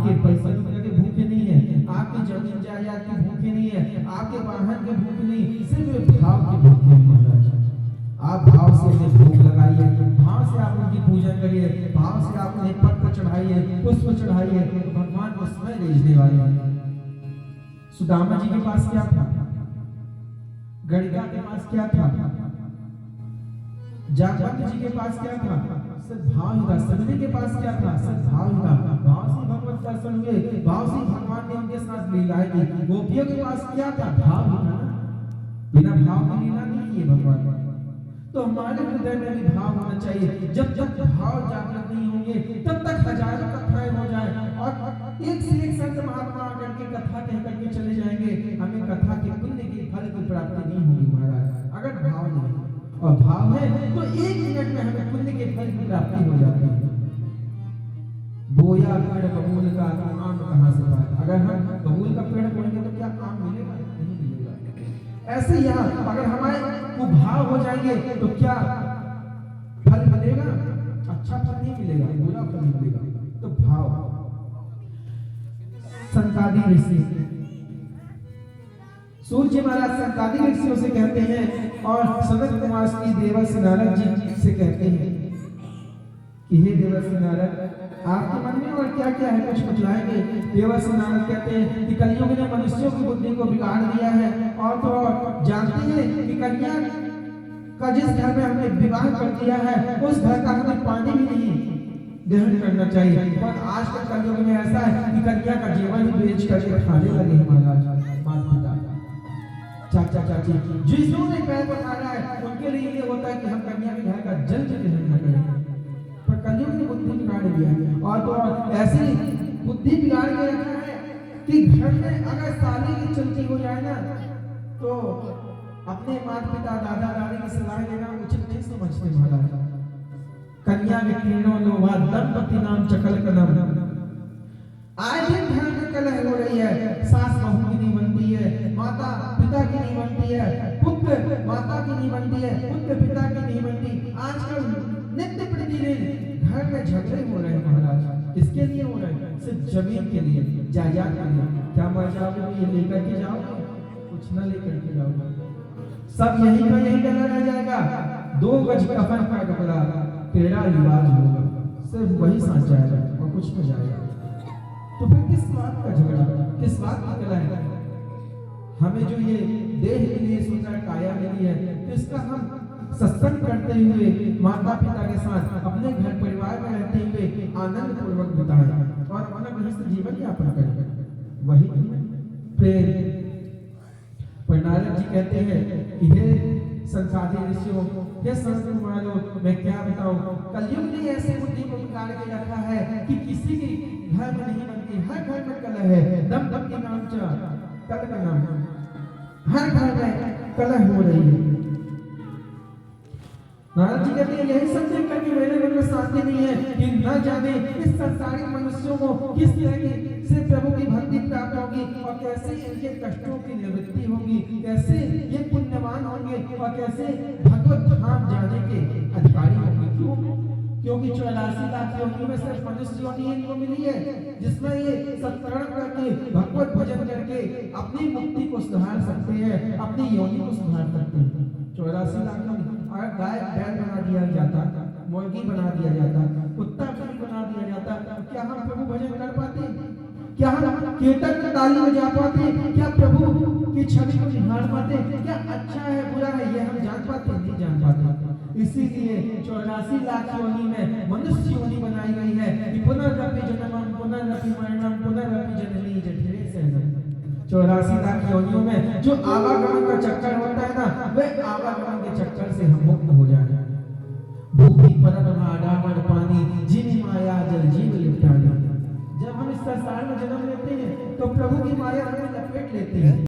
आपके पैसे के भूखे नहीं है, आपके जमीन जायदाद के भूखे नहीं है, आपके वाहन के भूखे नहीं, सिर्फ भाव के भूखे हैं महाराज। आप भाव से उन्हें भोग लगाइए, भाव से आप उनकी पूजा करिए, भाव से आप उन्हें पत्र चढ़ाइए, पुष्प चढ़ाइए, तो भगवान को स्वयं भेजने वाले हैं। सुदामा जी के पास क्या था? गणिका के पास क्या था? जागवंत जी के पास क्या था? सिर्फ भाव ही था। सजनी के पास क्या था? सिर्फ भाव ही था। भाव से भगवत दर्शन हुए, भाव से भगवान ने उनके साथ लीलाएं की। गोपियों के पास क्या था? भाव ही था। बिना भाव के लीला नहीं किए भगवान। तो हमारे हृदय में भी भाव होना चाहिए। जब तक भाव जागृत नहीं होंगे तब तक हजारों कथाएं हो जाए और एक से एक संत महात्मा आकर के कथा कह करके चले जाएंगे, हमें कथा के पुण्य के फल की प्राप्ति नहीं होगी महाराज, अगर भाव नहीं। और भाव है तो एक मिनट में हमें पुण्य के फल की प्राप्ति हो जाती है। बोया पेड़ बबूल का तो आम कहां से पाए? अगर हम बबूल का पेड़ बोएंगे तो क्या आम मिलेगा? नहीं मिलेगा। ऐसे यहाँ अगर हमारे भाव हो जाएंगे तो क्या फल मिलेगा? अच्छा फल नहीं मिलेगा, बुरा फल मिलेगा। तो भाव। संतादी ऋषि, सूर्य महाराज संतादी ऋषियों से कहते हैं और सनत कुमार की देवर्षि नारद जी से कहते हैं कि हे देवर्षि नारद, आपके मन में और क्या क्या है कुछ बतलाएंगे। देवर्षि नारद कहते हैं कि कलयुग ने मनुष्यों की बुद्धि को बिगाड़ दिया है और तो और जानते हैं कि कन्या का जिस घर में हमने विवाह कर दिया है उस घर का हमें पानी भी नहीं ग्रहण करना चाहिए। पर आज के कलयुग में ऐसा है कि कन्या का जीवन ही बेच करके खाने लगे हैं महाराज, माता पिता, चाचा चाची जिन्होंने पैर उठाना है उनके लिए ये होता है कि हम कन्या के घर का जल ग्रहण न करें। पर कलयुग ने बुद्धि बिगाड़ दिया है और तो ऐसी बुद्धि बिगाड़ के रखा है कि घर में अगर शादी की चलती हो जाए ना तो अपने माता पिता दादा दादी की सलाह लेना उचित नहीं समझते महाराज। कन्या के किरणों लोभा दंपति नाम चकल कदम। आज भी घर में कलह हो रही है, सास बहू की नहीं बनती है, माता पिता की नहीं बनती है, पुत्र माता की नहीं बनती है, पुत्र पिता की नहीं बनती। आजकल नित्य प्रतिदिन घर में झगड़े हो रहे हैं महाराज। किसके लिए हो रहे हैं? सिर्फ जमीन के लिए, जायदाद के लिए। क्या मर जाओगे ये लेकर के जाओगे? कुछ ना लेकर के जाओगे, सब यही का यही गला रह जाएगा। 2 गज कफन का कपड़ा, तेरा लिबास होगा, सिर्फ वही साथ जाएगा और कुछ न जाएगा। तो फिर किस बात का झगड़ा, किस बात की कलह है? हमें जो ये देह के लिए सुंदर काया मिली है तो इसका हम सत्संग करते हुए माता पिता के साथ अपने घर परिवार में रहते हुए आनंद पूर्वक बिताएं और अपना गृहस्थ जीवन यापन करें, वही प्रेम। पर नारद जी कहते हैं कि हे संसादी ऋषियों, हे संत कुमारों, मैं क्या बताऊं, कलयुग ने ऐसे बुद्धि को बिगाड़ के रखा है कि किसी के घर में नहीं बनती, हर घर में कलह है। दम दम के नाम चा कल का नाम, हर घर में कलह हो रही है। नारद जी कहते हैं यही सब देख करके मेरे मन में शांति नहीं है कि न जाने इस संसारिक मनुष्यों को किस तरह से प्रभु की भक्ति प्राप्त होगी और कैसे इनके कष्टों की निवृत्ति होगी, कैसे ये पुण्यवान होंगे और कैसे भगवत धाम जाने के अधिकारी होंगे। क्यों? क्योंकि 84 लाख योनि में सिर्फ मनुष्य योनि इनको मिली है जिसमें ये सत्कर्म करके भगवत भजन करके अपनी मुक्ति को सुधार सकते हैं, अपनी योनि को सुधार सकते हैं। 84 लाख योनि अगर गाय बैल बना दिया जाता, मुर्गी बना दिया जाता, कुत्ता भी बना दिया जाता, क्या हम प्रभु भजन कर पाते? क्या हम कीर्तन में ताली बजा पाते? क्या प्रभु की छवि को निहार पाते? क्या अच्छा है बुरा है ये हम जान पाते? नहीं जान पाते। इसीलिए 84 लाख योनि में मनुष्य योनि बनाई गई है कि पुनर्रपि जन्मम पुनर्रपि मरणम पुनर्रपि जननी जठरे सहजम। 84 लाख योनियों में जो आवागमन का चक्कर होता है ना, वह आवागमन के चक्कर से हम मुक्त हो जाए। भूमि परम आडामन पानी जिनी माया जल जीव लिपटानी। जब हम इस संसार में जन्म लेते हैं तो प्रभु की माया हमें लपेट लेती है।